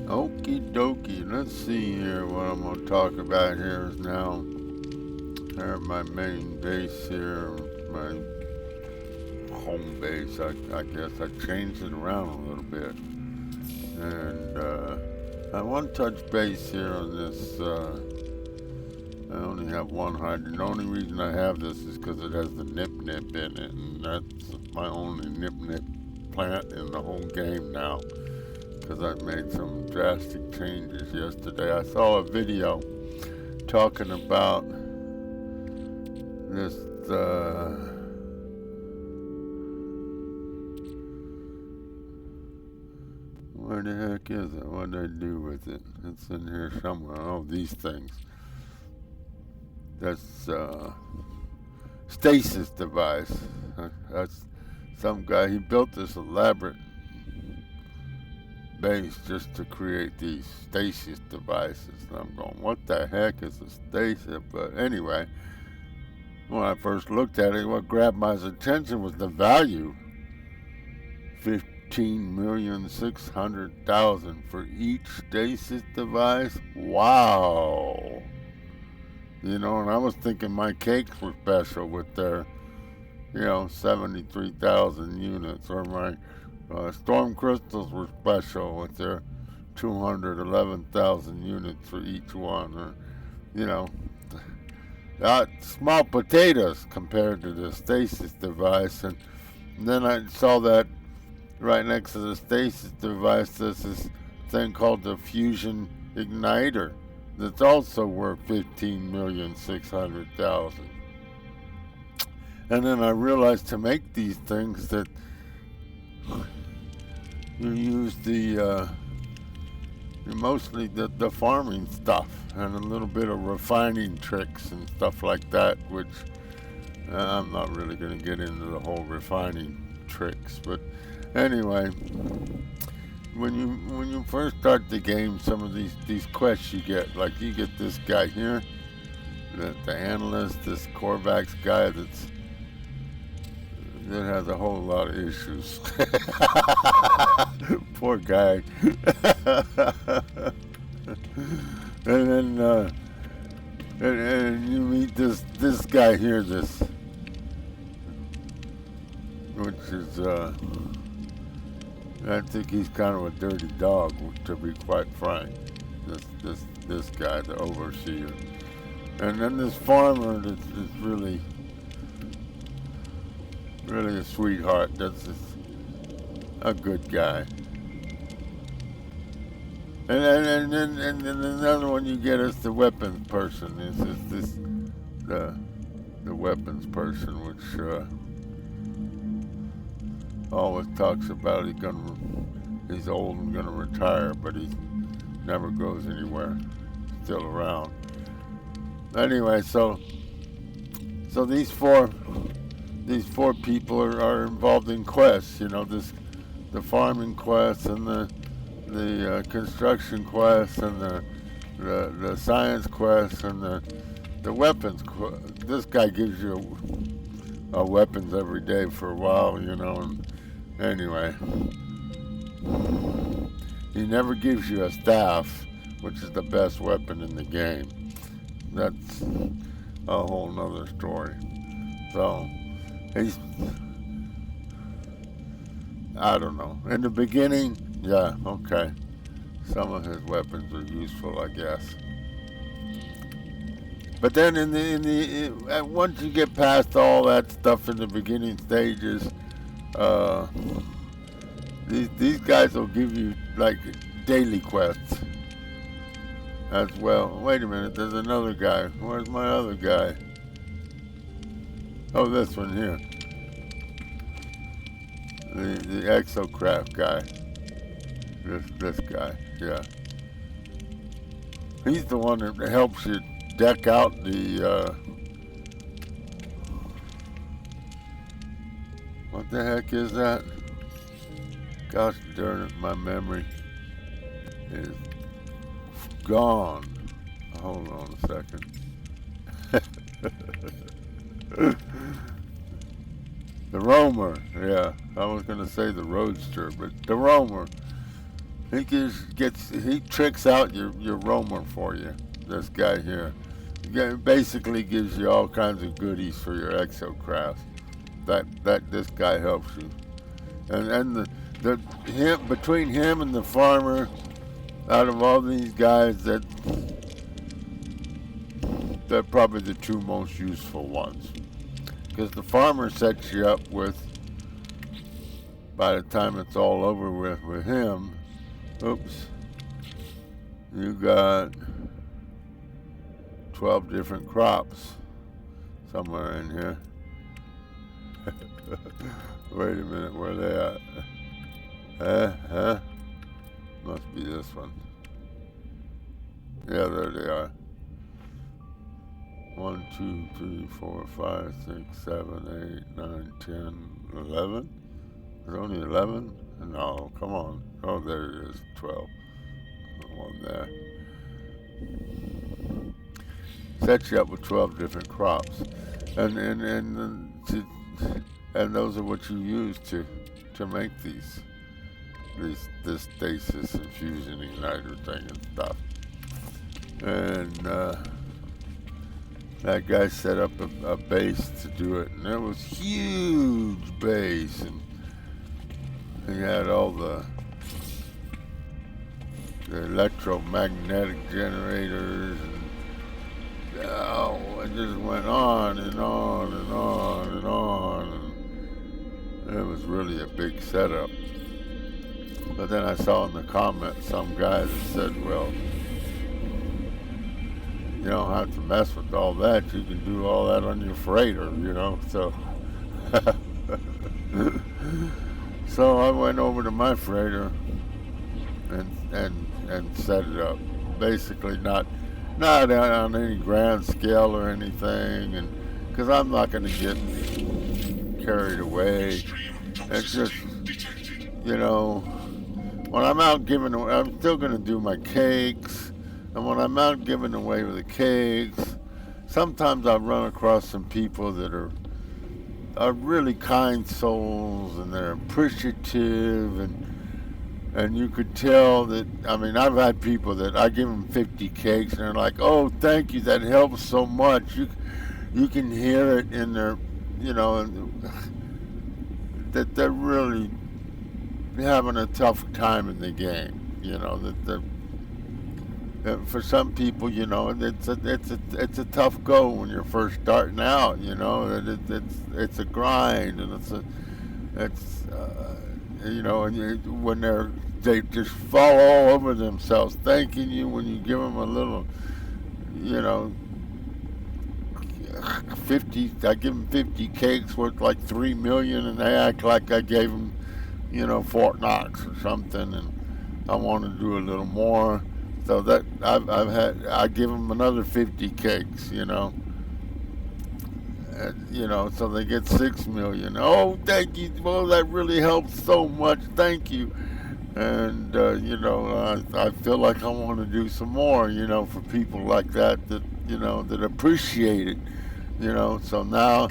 Okie dokie. Let's see here. What I'm going to talk about here is now my main base here, my home base. I guess I changed it around a little bit. And I want to touch base here on this. I only have one hydrant. The only reason I have this is because it has the nip nip in it. And that's my only nip nip plant in the whole game now. Because I made some drastic changes yesterday. I saw a video talking about this where the heck is it? What did I do with it? It's in here somewhere. Oh, these things. That's stasis device. That's some guy. He built this elaborate base just to create these stasis devices. And I'm going, what the heck is a stasis? But anyway, when I first looked at it, what grabbed my attention was the value. 15,600,000 for each stasis device. Wow. You know, and I was thinking my cakes were special with their, 73,000 units, or my storm crystals were special with their 211,000 units for each one, or, you know, small potatoes compared to the stasis device. And then I saw that right next to the stasis device, there's this thing called the fusion igniter that's also worth 15,600,000. And then I realized to make these things that you use mostly the farming stuff and a little bit of refining tricks and stuff like that, which I'm not really going to get into the whole refining tricks. But anyway, when you first start the game, some of these quests you get, like you get this guy here, the analyst, this Korvax guy that has a whole lot of issues. Poor guy. And then and you meet this guy here, which is I think he's kind of a dirty dog, to be quite frank. This guy, the overseer, and then this farmer that's really a sweetheart. That's a good guy. And then another one you get is the weapons person. The weapons person, which always talks about he's old and gonna retire, but he never goes anywhere, still around. Anyway, so these four people are involved in quests. The farming quests and the construction quests and the science quests and the weapons. This guy gives you weapons every day for a while, and anyway, he never gives you a staff, which is the best weapon in the game. That's a whole nother story. So I don't know. In the beginning, yeah, okay. Some of his weapons are useful, I guess. But then once you get past all that stuff in the beginning stages, these guys will give you like daily quests as well. Wait a minute, there's another guy. Where's my other guy? Oh, this one here. The exocraft guy. This guy, yeah. He's the one that helps you deck out the what the heck is that? Gosh darn it, my memory is gone. Hold on a second. The Roamer, yeah. I was going to say the Roadster, but the Roamer. He tricks out your roamer for you. This guy here, basically gives you all kinds of goodies for your exocraft. That this guy helps you, and the him between him and the farmer, out of all these guys, they're probably the two most useful ones. Because the farmer sets you up with, by the time it's all over with him, oops, you got 12 different crops somewhere in here. Wait a minute, where are they at? Huh? Must be this one. Yeah, there they are. 1, 2, 3, 4, 5, 6, 7, 8, 9, 10, 11. There's only 11? No, come on. Oh, there it is, 12. One there. Sets you up with 12 different crops. And those are what you use to make this stasis and fusion igniter thing and stuff. And that guy set up a base to do it, and it was huge base, and he had all the electromagnetic generators, and it just went on and on and on and on, and it was really a big setup. But then I saw in the comments some guy that said, well, you don't have to mess with all that. You can do all that on your freighter, so so I went over to my freighter and set it up. Basically not on any grand scale or anything, and because I'm not going to get carried away. It's just, when I'm out giving away, I'm still going to do my cakes, and when I'm out giving away the cakes, sometimes I run across some people that are really kind souls, and they're appreciative, and you could tell that. I mean, I've had people that I give them 50 cakes, and they're like, "Oh, thank you, that helps so much." You can hear it in their, that they're really having a tough time in the game. For some people, it's a tough go when you're first starting out. It's a grind, and when they just fall all over themselves thanking you when you give them a little, 50. I give them 50 cakes worth like 3 million, and they act like I gave them, Fort Knox or something, and I want to do a little more. So that I give them another 50 cakes, so they get 6 million. Oh, thank you. Well, that really helps so much. Thank you. And I feel like I want to do some more, for people like that that appreciate it, So now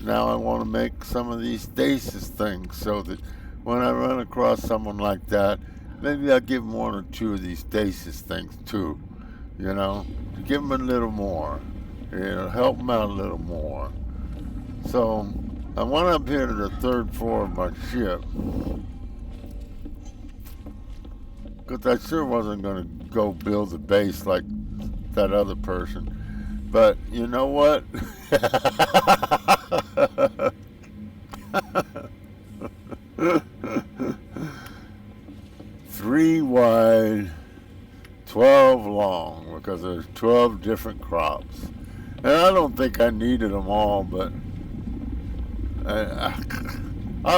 I want to make some of these stasis things so that when I run across someone like that, maybe I'll give them 1 or 2 of these stasis things too, to give them a little more, help them out a little more. So I went up here to the 3rd floor of my ship, because I sure wasn't going to go build a base like that other person. But you know what? 3 wide, 12 long, because there's 12 different crops. And I don't think I needed them all, but I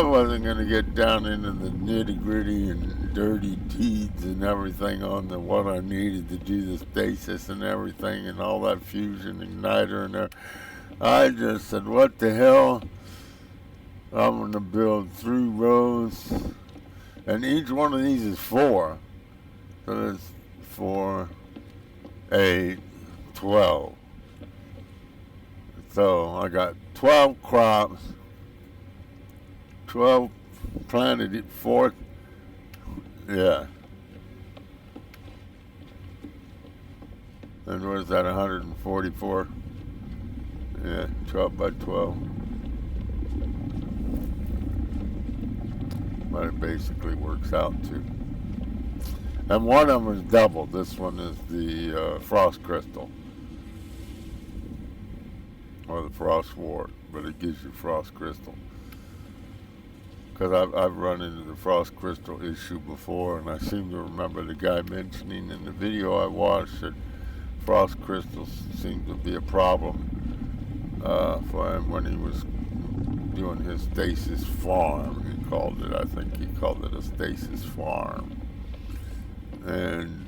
wasn't going to get down into the nitty-gritty and dirty deeds and everything on what I needed to do the stasis and everything and all that fusion igniter and there. I just said, what the hell? I'm going to build 3 rows, and each one of these is 4. So there's 4, 8, 12. So I got 12 crops, 12 planted, 4, yeah, And what is that, 144? Yeah, 12 by 12. But it basically works out too. And one of them is double. This one is the frost crystal, or the frost wart, but it gives you frost crystal. Because I've run into the frost crystal issue before, and I seem to remember the guy mentioning in the video I watched that frost crystals seemed to be a problem for him when he was doing his stasis farm. He called it, I think he called it a stasis farm. And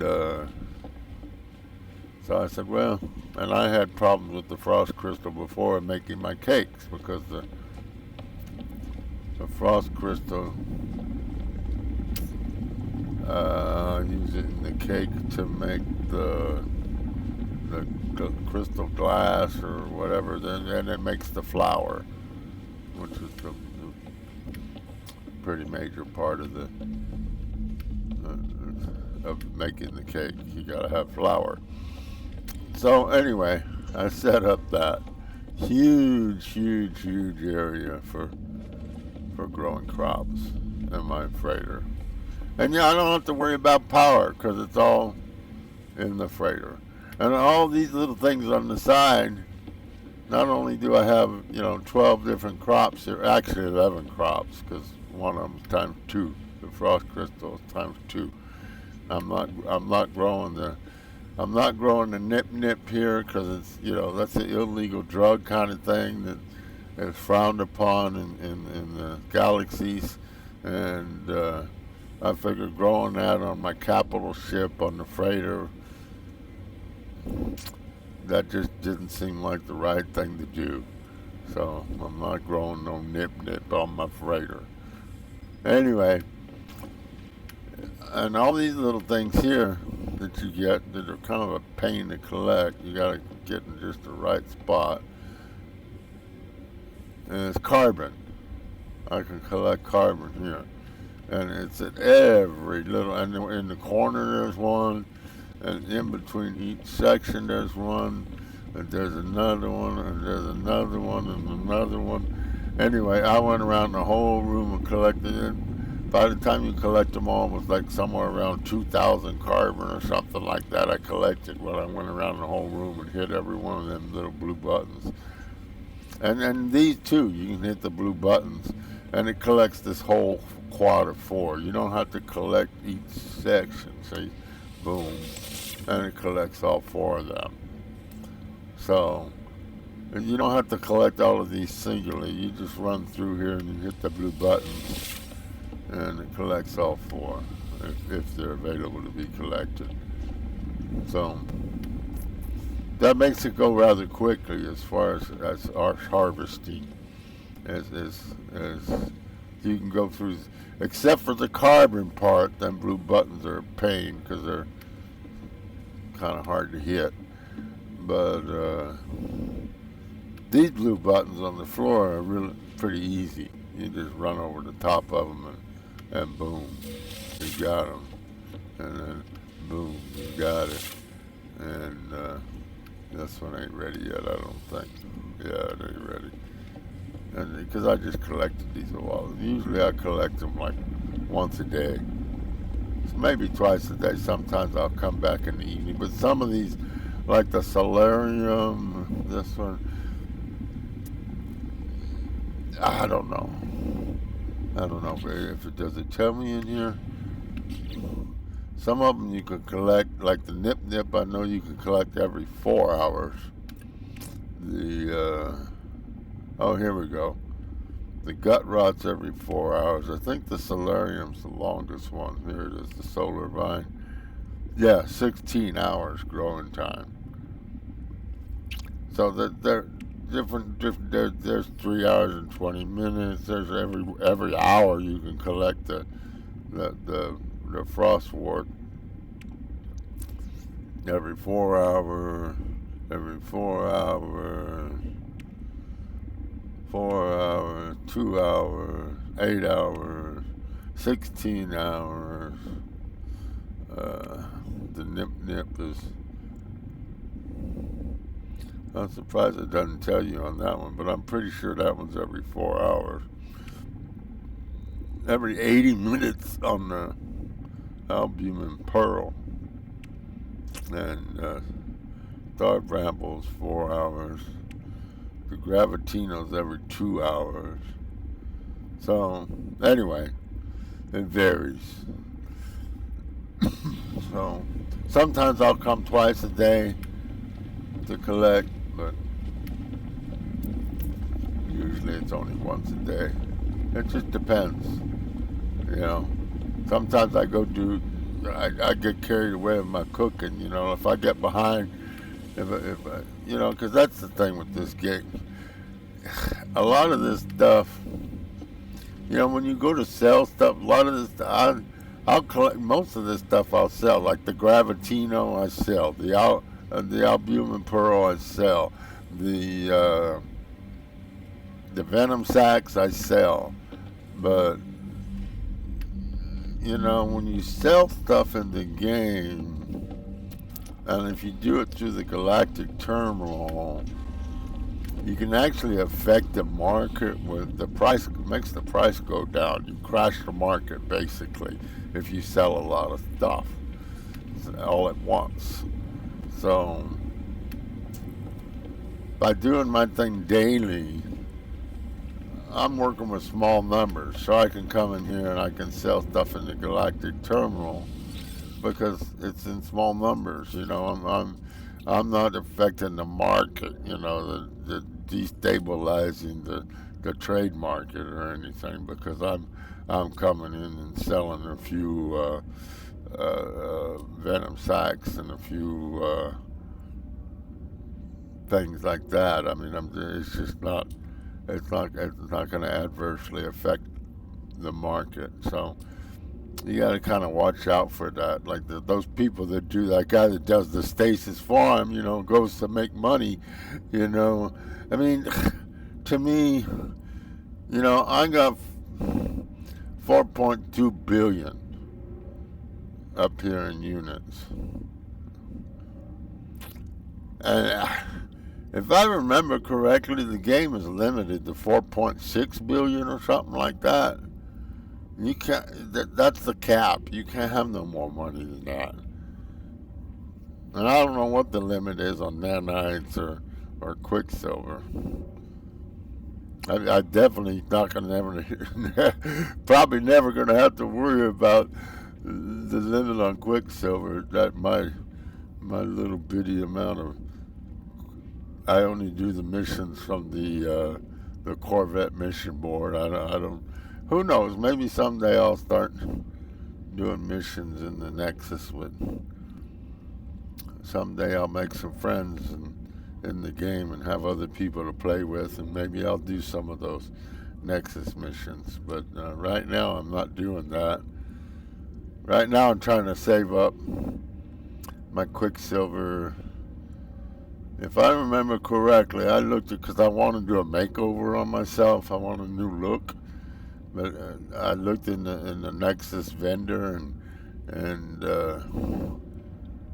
so I said, well, and I had problems with the frost crystal before in making my cakes, because the frost crystal, I use it in the cake to make the crystal glass or whatever, then it makes the flour, which is the pretty major part of the of making the cake. You gotta have flour. So anyway, I set up that huge area for growing crops in my freighter. And yeah, I don't have to worry about power because it's all in the freighter. And all these little things on the side, not only do I have, 12 different crops here, actually 11 crops, because one of them is times 2. The frost crystal is times 2. I'm not growing the nip here because it's, that's an illegal drug kind of thing that is frowned upon in the galaxies. And I figured growing that on my capital ship on the freighter, that just didn't seem like the right thing to do. So I'm not growing no nip on my freighter. Anyway, and all these little things here that you get that are kind of a pain to collect, you gotta get in just the right spot. And it's carbon. I can collect carbon here. And it's at every little, and in the corner there's one, and in between each section there's one, and there's another one, and there's another one, and another one. Anyway, I went around the whole room and collected it. By the time you collect them all, it was like somewhere around 2,000 carbon or something like that I collected when I went around the whole room and hit every one of them little blue buttons. And these too, you can hit the blue buttons, and it collects this whole quad of 4. You don't have to collect each section, see? Boom. And it collects all 4 of them. So, and you don't have to collect all of these singularly. You just run through here and you hit the blue buttons, and it collects all 4 if they're available to be collected. So that makes it go rather quickly as far as our harvesting, as you can go through, except for the carbon part. Then blue buttons are a pain because they're kind of hard to hit. But these blue buttons on the floor are really pretty easy. You just run over the top of them and boom, you got them. And then boom, you got it. And this one ain't ready yet, I don't think. Yeah, it ain't ready. And because I just collected these a while. Usually I collect them like once a day. So maybe twice a day. Sometimes I'll come back in the evening. But some of these, like the solarium, this one, I don't know. I don't know if it does it tell me in here. Some of them you can collect, like the nip. I know you can collect every 4 hours. Oh, here we go. The gut rots every 4 hours. I think the solarium's the longest one. Here it is, the solar vine. Yeah, 16 hours growing time. So they're different. There's 3 hours and 20 minutes. There's every hour you can collect the frost wart. Every 4 hours. Every 4 hours. 4 hours, 2 hours, 8 hours, 16 hours. The nip is I'm surprised it doesn't tell you on that one, but I'm pretty sure that one's every 4 hours. Every 80 minutes on the albumin pearl. And Star Bramble's 4 hours. The Gravitino's every 2 hours. So, anyway, it varies. So, sometimes I'll come twice a day to collect, but usually it's only once a day. It just depends, you know. Sometimes I I get carried away with my cooking, you know. If I get behind, you know, because that's the thing with this game. A lot of this stuff, you know, when you go to sell stuff, a lot of this, I'll collect most of this stuff. I'll sell, like the Gravitino, I sell the albumin pearl, I sell the venom sacs, I sell. But you know, when you sell stuff in the game, and if you do it through the galactic terminal, you can actually affect the market with the price. Makes the price go down. You crash the market basically if you sell a lot of stuff all at once. So by doing my thing daily, I'm working with small numbers, so I can come in here and I can sell stuff in the galactic terminal because it's in small numbers. You know, I'm not affecting the market. You know, the destabilizing the trade market or anything because I'm coming in and selling a few venom sacs and a few things like that. I mean, it's just not. It's not going to adversely affect the market. So you got to kind of watch out for that. Like those people that do that guy that does the Stasis Farm, you know, goes to make money. You know, I mean, to me, you know, I got 4.2 billion up here in units, and if I remember correctly, the game is limited to 4.6 billion or something like that. You can't. That's the cap. You can't have no more money than that. And I don't know what the limit is on nanites or Quicksilver. I definitely not gonna never, probably never gonna have to worry about the limit on Quicksilver. That my little bitty amount of. I only do the missions from the Corvette mission board. I don't. Who knows? Maybe someday I'll start doing missions in the Nexus with. Someday I'll make some friends in the game and have other people to play with, and maybe I'll do some of those Nexus missions. But right now I'm not doing that. Right now I'm trying to save up my Quicksilver. If I remember correctly, I looked at because I want to do a makeover on myself. I want a new look, but I looked in the Nexus vendor and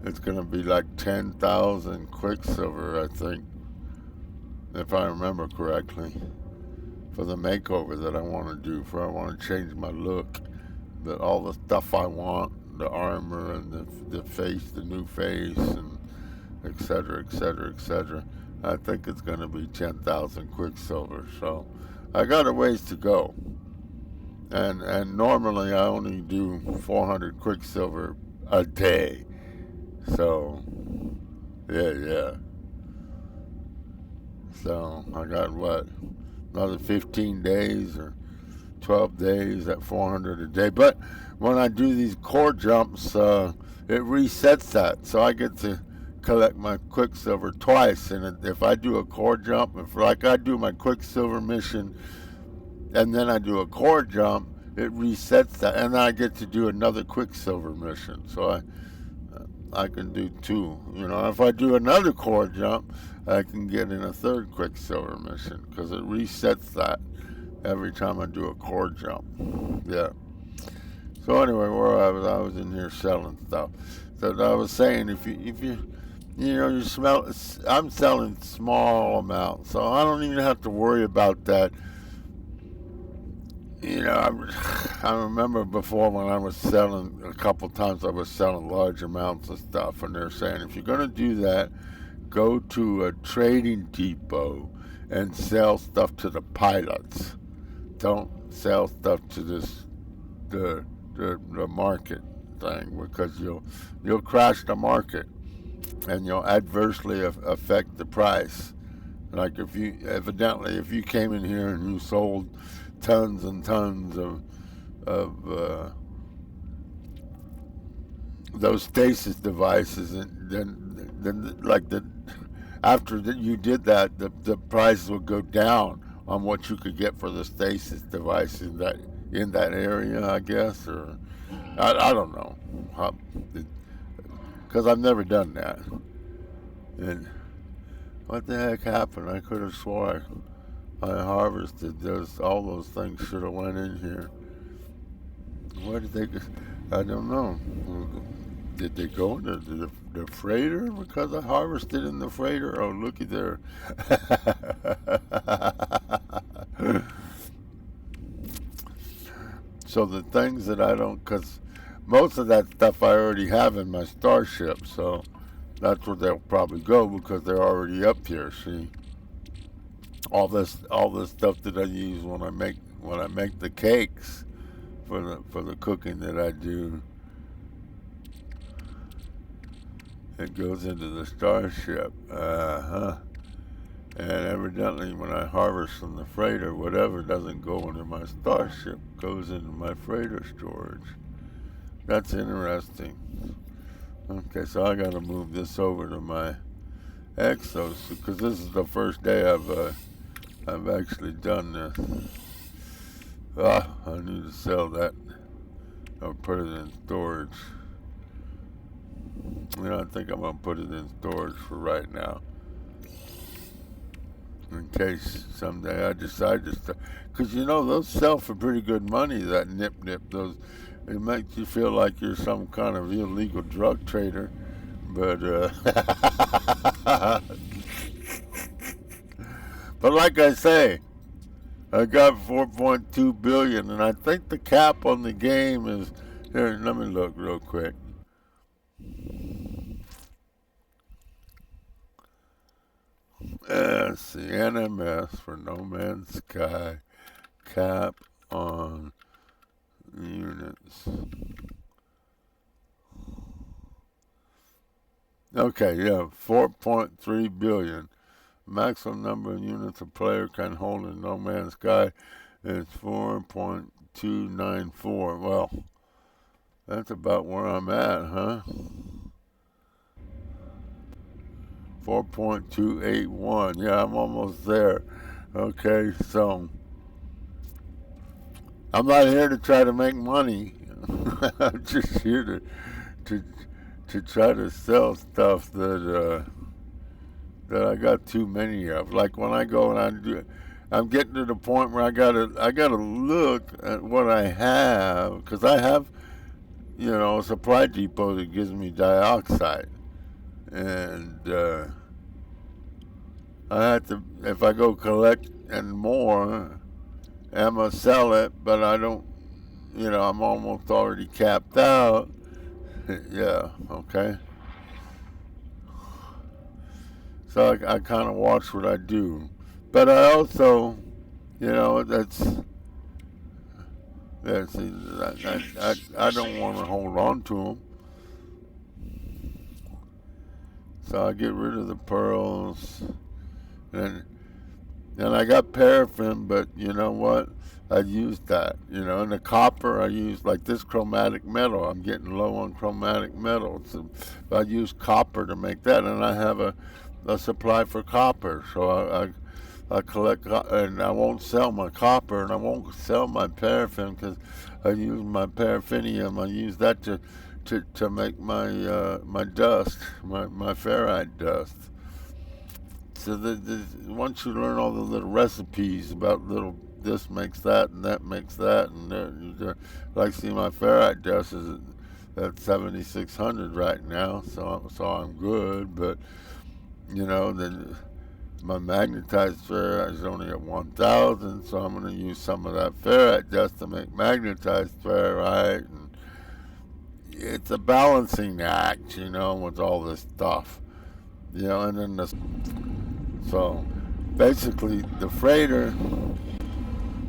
it's gonna be like 10,000 Quicksilver, I think, if I remember correctly, for the makeover that I want to do. For I want to change my look, but all the stuff I want, the armor and the face, the new face, and etc., etc., etc. I think it's going to be 10,000 Quicksilver. So I got a ways to go. And normally I only do 400 Quicksilver a day. So, yeah. So I got what? Another 15 days or 12 days at 400 a day. But when I do these core jumps, it resets that. So I get to collect my Quicksilver twice, and if I do a core jump, if like I do my Quicksilver mission and then I do a core jump, it resets that, and then I get to do another Quicksilver mission. So I can do two. You know, if I do another core jump, I can get in a third Quicksilver mission because it resets that every time I do a core jump. Yeah. So anyway, where I was in here selling stuff. So I was saying, if You know, you smell. I'm selling small amounts, so I don't even have to worry about that. You know, I remember before when I was selling a couple times, I was selling large amounts of stuff, and they're saying if you're going to do that, go to a trading depot and sell stuff to the pilots. Don't sell stuff to the market thing because you'll crash the market and you'll adversely affect the price. Like if you came in here and you sold tons and tons of those stasis devices, and then like the after that you did that, the prices would go down on what you could get for the stasis device in that area, I guess, or I don't know, because I've never done that. And what the heck happened? I could have swore I harvested those. All those things should have went in here. Where did they go? I don't know. Did they go into the freighter because I harvested in the freighter? Oh, looky there. So the things that I don't, because most of that stuff I already have in my Starship, so that's where they'll probably go because they're already up here. See, all this stuff that I use when I make the cakes for the cooking that I do, it goes into the Starship. And evidently, when I harvest from the freighter, whatever doesn't go into my Starship goes into my freighter storage. That's interesting. Okay, so I got to move this over to my Exos because this is the first day I've actually done this. I need to sell that or put it in storage. You know, I think I'm gonna put it in storage for right now, in case someday I decide to start. Because you know those sell for pretty good money. That nip, those, it makes you feel like you're some kind of illegal drug trader, but but like I say, I got 4.2 billion, and I think the cap on the game is here. Let me look real quick. Let's see, NMS for No Man's Sky, cap on units. Okay, yeah, 4.3 billion. Maximum number of units a player can hold in No Man's Sky is 4.294. Well, that's about where I'm at, huh? 4.281. Yeah, I'm almost there. Okay, so I'm not here to try to make money. I'm just here to to try to sell stuff that I got too many of. Like when I go and I'm getting to the point where I gotta look at what I have because I have, you know, a supply depot that gives me dioxide, and I have to, if I go collect and more, I'm gonna sell it, but I don't, you know, I'm almost already capped out. Yeah, okay. So I kind of watch what I do, but I also, you know, that's I don't want to hold on to them, so I get rid of the pearls, and and I got paraffin, but you know what? I used that, you know, and the copper I use like this chromatic metal. I'm getting low on chromatic metal, so I use copper to make that, and I have a supply for copper. So I collect, and I won't sell my copper, and I won't sell my paraffin because I use my paraffinium. I use that to make my dust, my ferrite dust. So once you learn all the little recipes about little this makes that and that makes that, and like see my ferrite dust is at 7,600 right now, so I'm good. But you know, then my magnetized ferrite is only at 1,000, so I'm going to use some of that ferrite just to make magnetized ferrite. And it's a balancing act, you know, with all this stuff, you know. And then so basically the freighter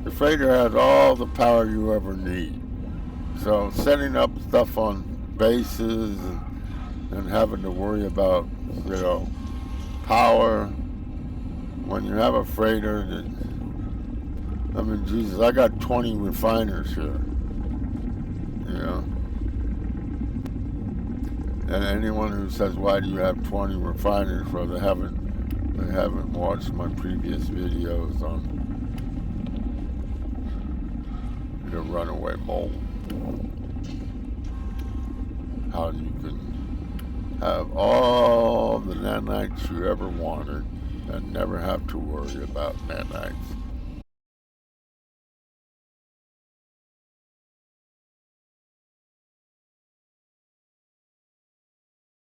has all the power you ever need. So setting up stuff on bases and having to worry about, you know, power when you have a freighter that, I mean, Jesus, I got 20 refiners here, you know. And anyone who says, why do you have 20 refiners, well, they haven't watched my previous videos on the runaway mole. How you can have all the nanites you ever wanted and never have to worry about nanites.